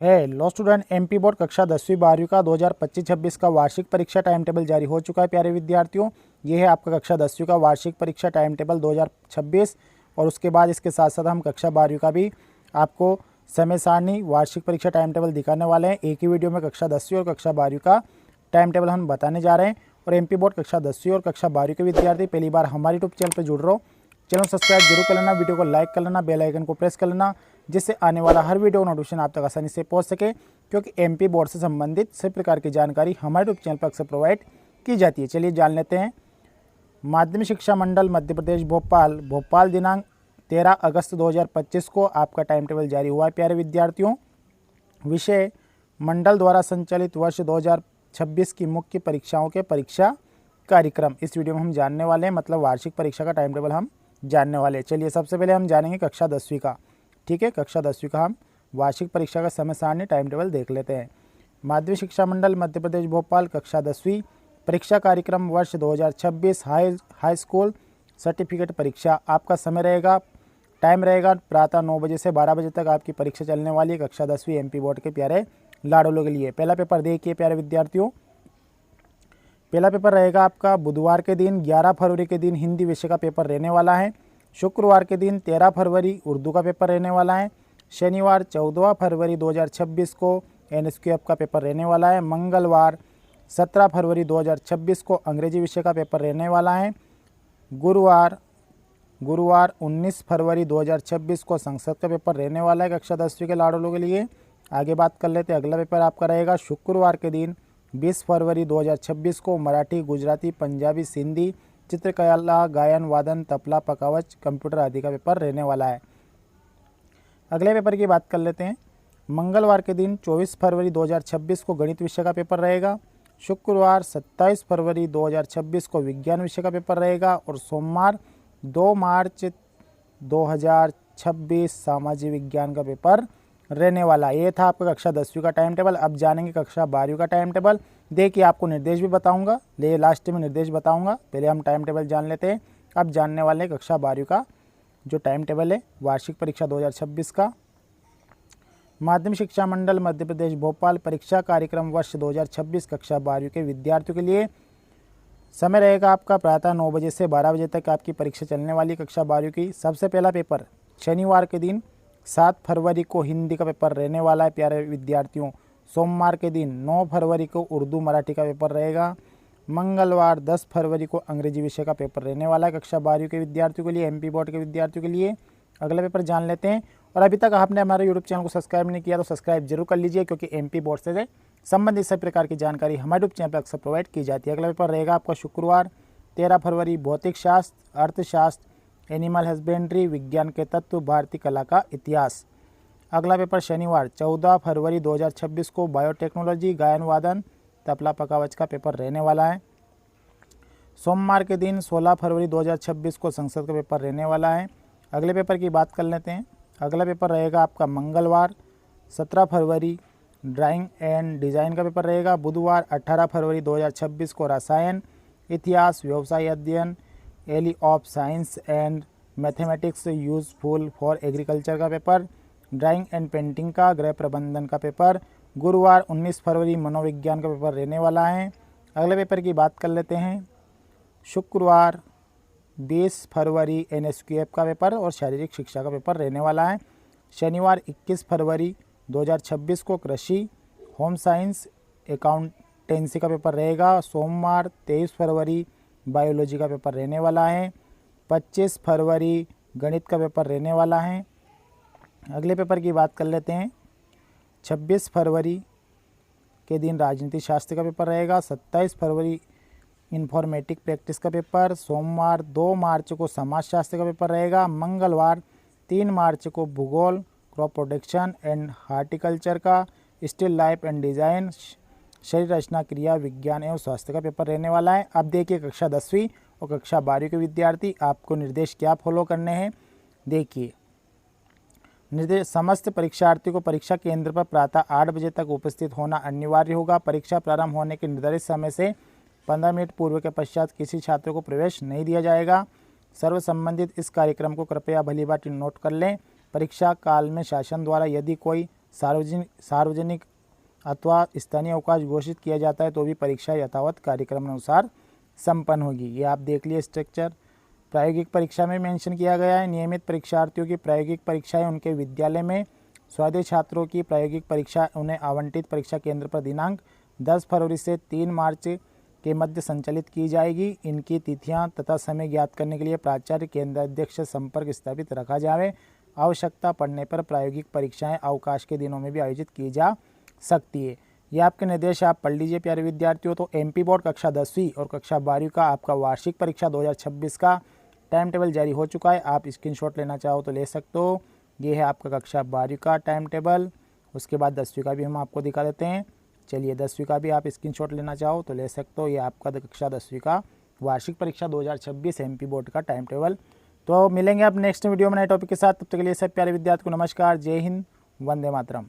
Hello student, MP board कक्षा 10वीं 12वीं का 2025-26 का वार्षिक परीक्षा टाइम टेबल जारी हो चुका है। प्यारे विद्यार्थियों, ये है आपका कक्षा 10वीं का वार्षिक परीक्षा टाइम टेबल 2026 और उसके बाद इसके साथ साथ हम कक्षा 12वीं का भी आपको समय सारणी वार्षिक परीक्षा टाइम टेबल दिखाने वाले हैं। एक ही वीडियो में कक्षा 10वीं और कक्षा 12वीं का टाइम टेबल हम बताने जा रहे हैं। और एमपी बोर्ड कक्षा 10वीं और कक्षा 12वीं के विद्यार्थी पहली बार हमारे यूट्यूब चैनल पर जुड़ रहे हो, चैनल सब्सक्राइब जरूर कर लेना, वीडियो को लाइक कर लेना, बेल आइकन को प्रेस कर लेना, जिससे आने वाला हर वीडियो नोटिफिकेशन आप तक आसानी से पहुंच सके। क्योंकि एमपी बोर्ड से संबंधित सभी प्रकार की जानकारी हमारे यूट्यूब चैनल पर अक्सर प्रोवाइड की जाती है। चलिए जान लेते हैं। माध्यमिक शिक्षा मंडल मध्य प्रदेश भोपाल दिनांक 13 अगस्त 2025 को आपका टाइम टेबल जारी हुआ है। प्यारे विद्यार्थियों, विषय मंडल द्वारा संचालित वर्ष 2026 की मुख्य परीक्षाओं के परीक्षा कार्यक्रम इस वीडियो में हम जानने वाले हैं। मतलब वार्षिक परीक्षा का टाइम टेबल हम जानने वाले हैं। चलिए सबसे पहले हम जानेंगे कक्षा 10वीं का। ठीक है, कक्षा 10वीं का हम वार्षिक परीक्षा का समय सारणी टाइम टेबल देख लेते हैं। माध्यमिक शिक्षा मंडल मध्य प्रदेश भोपाल कक्षा 10वीं परीक्षा कार्यक्रम वर्ष 2026 हाई स्कूल सर्टिफिकेट परीक्षा। आपका समय रहेगा, टाइम रहेगा प्रातः 9 बजे से 12 बजे तक आपकी परीक्षा चलने वाली है कक्षा 10वीं एमपी बोर्ड के प्यारे लाडोलों के लिए। पहला पेपर देखिए प्यारे विद्यार्थियों, पहला पेपर रहेगा आपका बुधवार के दिन 11 फरवरी के दिन हिंदी विषय का पेपर रहने वाला है। शुक्रवार के दिन 13 फरवरी उर्दू का पेपर रहने वाला है। शनिवार 14 फरवरी 2026 को एनएसक्यूएफ का पेपर रहने वाला है। मंगलवार 17 फरवरी 2026 को अंग्रेजी विषय का पेपर रहने वाला है। गुरुवार 19 फरवरी 2026 को संस्कृत का पेपर रहने वाला है कक्षा 10वीं के लाडोलों के लिए। आगे बात कर लेते हैं, अगला पेपर आपका रहेगा शुक्रवार के दिन 20 फरवरी 2026 को मराठी, गुजराती, पंजाबी, सिंधी, चित्रकला, गायन, वादन, तबला, पखावज, कंप्यूटर आदि का पेपर रहने वाला है। अगले पेपर की बात कर लेते हैं। मंगलवार के दिन 24 फरवरी 2026 को गणित विषय का पेपर रहेगा। शुक्रवार 27 फरवरी 2026 को विज्ञान विषय का पेपर रहेगा। और सोमवार 2 मार्च 2026 सामाजिक विज्ञान का पेपर रहने वाला। ये था आपका कक्षा 10वीं का टाइम टेबल। अब जानेंगे कक्षा 12वीं का टाइम टेबल। देखिए आपको निर्देश भी बताऊंगा, ले लास्ट में निर्देश बताऊंगा। पहले हम टाइम टेबल जान लेते हैं। अब जानने वाले हैं कक्षा 12वीं का जो टाइम टेबल है वार्षिक परीक्षा 2026 का। माध्यमिक शिक्षा मंडल मध्य प्रदेश भोपाल परीक्षा कार्यक्रम वर्ष 2026 कक्षा 12वीं के विद्यार्थियों के लिए समय रहेगा आपका प्रातः 9 बजे से 12 बजे तक आपकी परीक्षा चलने वाली कक्षा 12वीं की। सबसे पहला पेपर शनिवार के दिन 7 फरवरी को हिंदी का पेपर रहने वाला है प्यारे विद्यार्थियों। सोमवार के दिन 9 फरवरी को उर्दू मराठी का पेपर रहेगा। मंगलवार 10 फरवरी को अंग्रेजी विषय का पेपर रहने वाला है कक्षा 12वीं के विद्यार्थियों के लिए, एमपी बोर्ड के विद्यार्थियों के लिए। अगला पेपर जान लेते हैं। और अभी तक आपने हमारे यूट्यूब चैनल को सब्सक्राइब नहीं किया तो सब्सक्राइब जरूर कर लीजिए, क्योंकि एमपी बोर्ड से संबंधित सभी प्रकार की जानकारी हमारे यूट्यूब चैनल पर अक्सर प्रोवाइड की जाती है। अगला पेपर रहेगा आपका शुक्रवार 13 फरवरी भौतिक शास्त्र, अर्थशास्त्र, एनिमल हस्बेंड्री, विज्ञान के तत्व, भारतीय कला का इतिहास। अगला पेपर शनिवार 14 फरवरी 2026 को बायोटेक्नोलॉजी, गायन वादन, तबला पखावज का पेपर रहने वाला है। सोमवार के दिन 16 फरवरी 2026 को संस्कृत का पेपर रहने वाला है। अगले पेपर की बात कर लेते हैं। अगला पेपर रहेगा आपका मंगलवार 17 फरवरी ड्राइंग एंड डिज़ाइन का पेपर रहेगा। बुधवार 18 फरवरी 2026 को रसायन, इतिहास, व्यवसाय अध्ययन, ally of science and mathematics useful for agriculture का पेपर, ड्राइंग एंड पेंटिंग का, गृह प्रबंधन का पेपर। गुरुवार 19 फरवरी मनोविज्ञान का पेपर रहने वाला है। अगले पेपर की बात कर लेते हैं। शुक्रवार 20 फरवरी एनएसक्यूएफ का पेपर और शारीरिक शिक्षा का पेपर रहने वाला है। शनिवार 21 फरवरी 2026 को कृषि, होम साइंस, अकाउंटेंसी का पेपर रहेगा। सोमवार 23 फरवरी बायोलॉजी का पेपर रहने वाला है। 25 फरवरी गणित का पेपर रहने वाला है। अगले पेपर की बात कर लेते हैं। 26 फरवरी के दिन राजनीति शास्त्र का पेपर रहेगा। 27 फरवरी इन्फॉर्मेटिक प्रैक्टिस का पेपर। सोमवार 2 मार्च को समाजशास्त्र का पेपर रहेगा। मंगलवार 3 मार्च को भूगोल, क्रॉप प्रोटेक्शन एंड हार्टिकल्चर का, स्टिल लाइफ एंड डिज़ाइन, शरीर रचना, क्रिया विज्ञान एवं स्वास्थ्य का पेपर रहने वाला है। अब देखिए कक्षा 10वीं और कक्षा 12वीं के विद्यार्थी आपको निर्देश क्या फॉलो करने हैं। देखिए निर्देश, समस्त परीक्षार्थी को परीक्षा केंद्र पर प्रातः 8 बजे तक उपस्थित होना अनिवार्य होगा। परीक्षा प्रारंभ होने के निर्धारित समय से 15 मिनट पूर्व के पश्चात किसी छात्र को प्रवेश नहीं दिया जाएगा। सर्व संबंधित इस कार्यक्रम को कृपया भलीभांति नोट कर लें। परीक्षा काल में शासन द्वारा यदि कोई सार्वजनिक अथवा स्थानीय अवकाश घोषित किया जाता है तो भी परीक्षा यथावत कार्यक्रम अनुसार संपन्न होगी। ये आप देख लिए स्ट्रक्चर। प्रायोगिक परीक्षा में मेंशन किया गया है नियमित परीक्षार्थियों की प्रायोगिक परीक्षाएं उनके विद्यालय में, स्वायत्त छात्रों की प्रायोगिक परीक्षा उन्हें आवंटित परीक्षा केंद्र पर दिनांक 10 फरवरी से 3 मार्च के मध्य संचालित की जाएगी। इनकी तिथियां तथा समय ज्ञात करने के लिए प्राचार्य केंद्राध्यक्ष से संपर्क स्थापित रखा जाए। आवश्यकता पड़ने पर प्रायोगिक परीक्षाएं अवकाश के दिनों में भी आयोजित की जा सकती है। ये आपके निर्देश आप पढ़ लीजिए प्यारे विद्यार्थियों। तो एमपी बोर्ड कक्षा 10वीं और कक्षा 12वीं का आपका वार्षिक परीक्षा 2026 का टाइम टेबल जारी हो चुका है। आप स्क्रीनशॉट लेना चाहो तो ले सकते हो। ये है आपका कक्षा 12वीं का टाइम टेबल। उसके बाद 10वीं का भी हम आपको दिखा देते हैं। चलिए 10वीं का भी आप स्क्रीनशॉट लेना चाहो तो ले सकते हो। ये आपका कक्षा 10वीं का वार्षिक परीक्षा 2026 एमपी बोर्ड का टाइम टेबल। तो मिलेंगे आप नेक्स्ट वीडियो में नए टॉपिक के साथ। तब तक के लिए सब प्यारे विद्यार्थी को नमस्कार, जय हिंद, वंदे मातरम।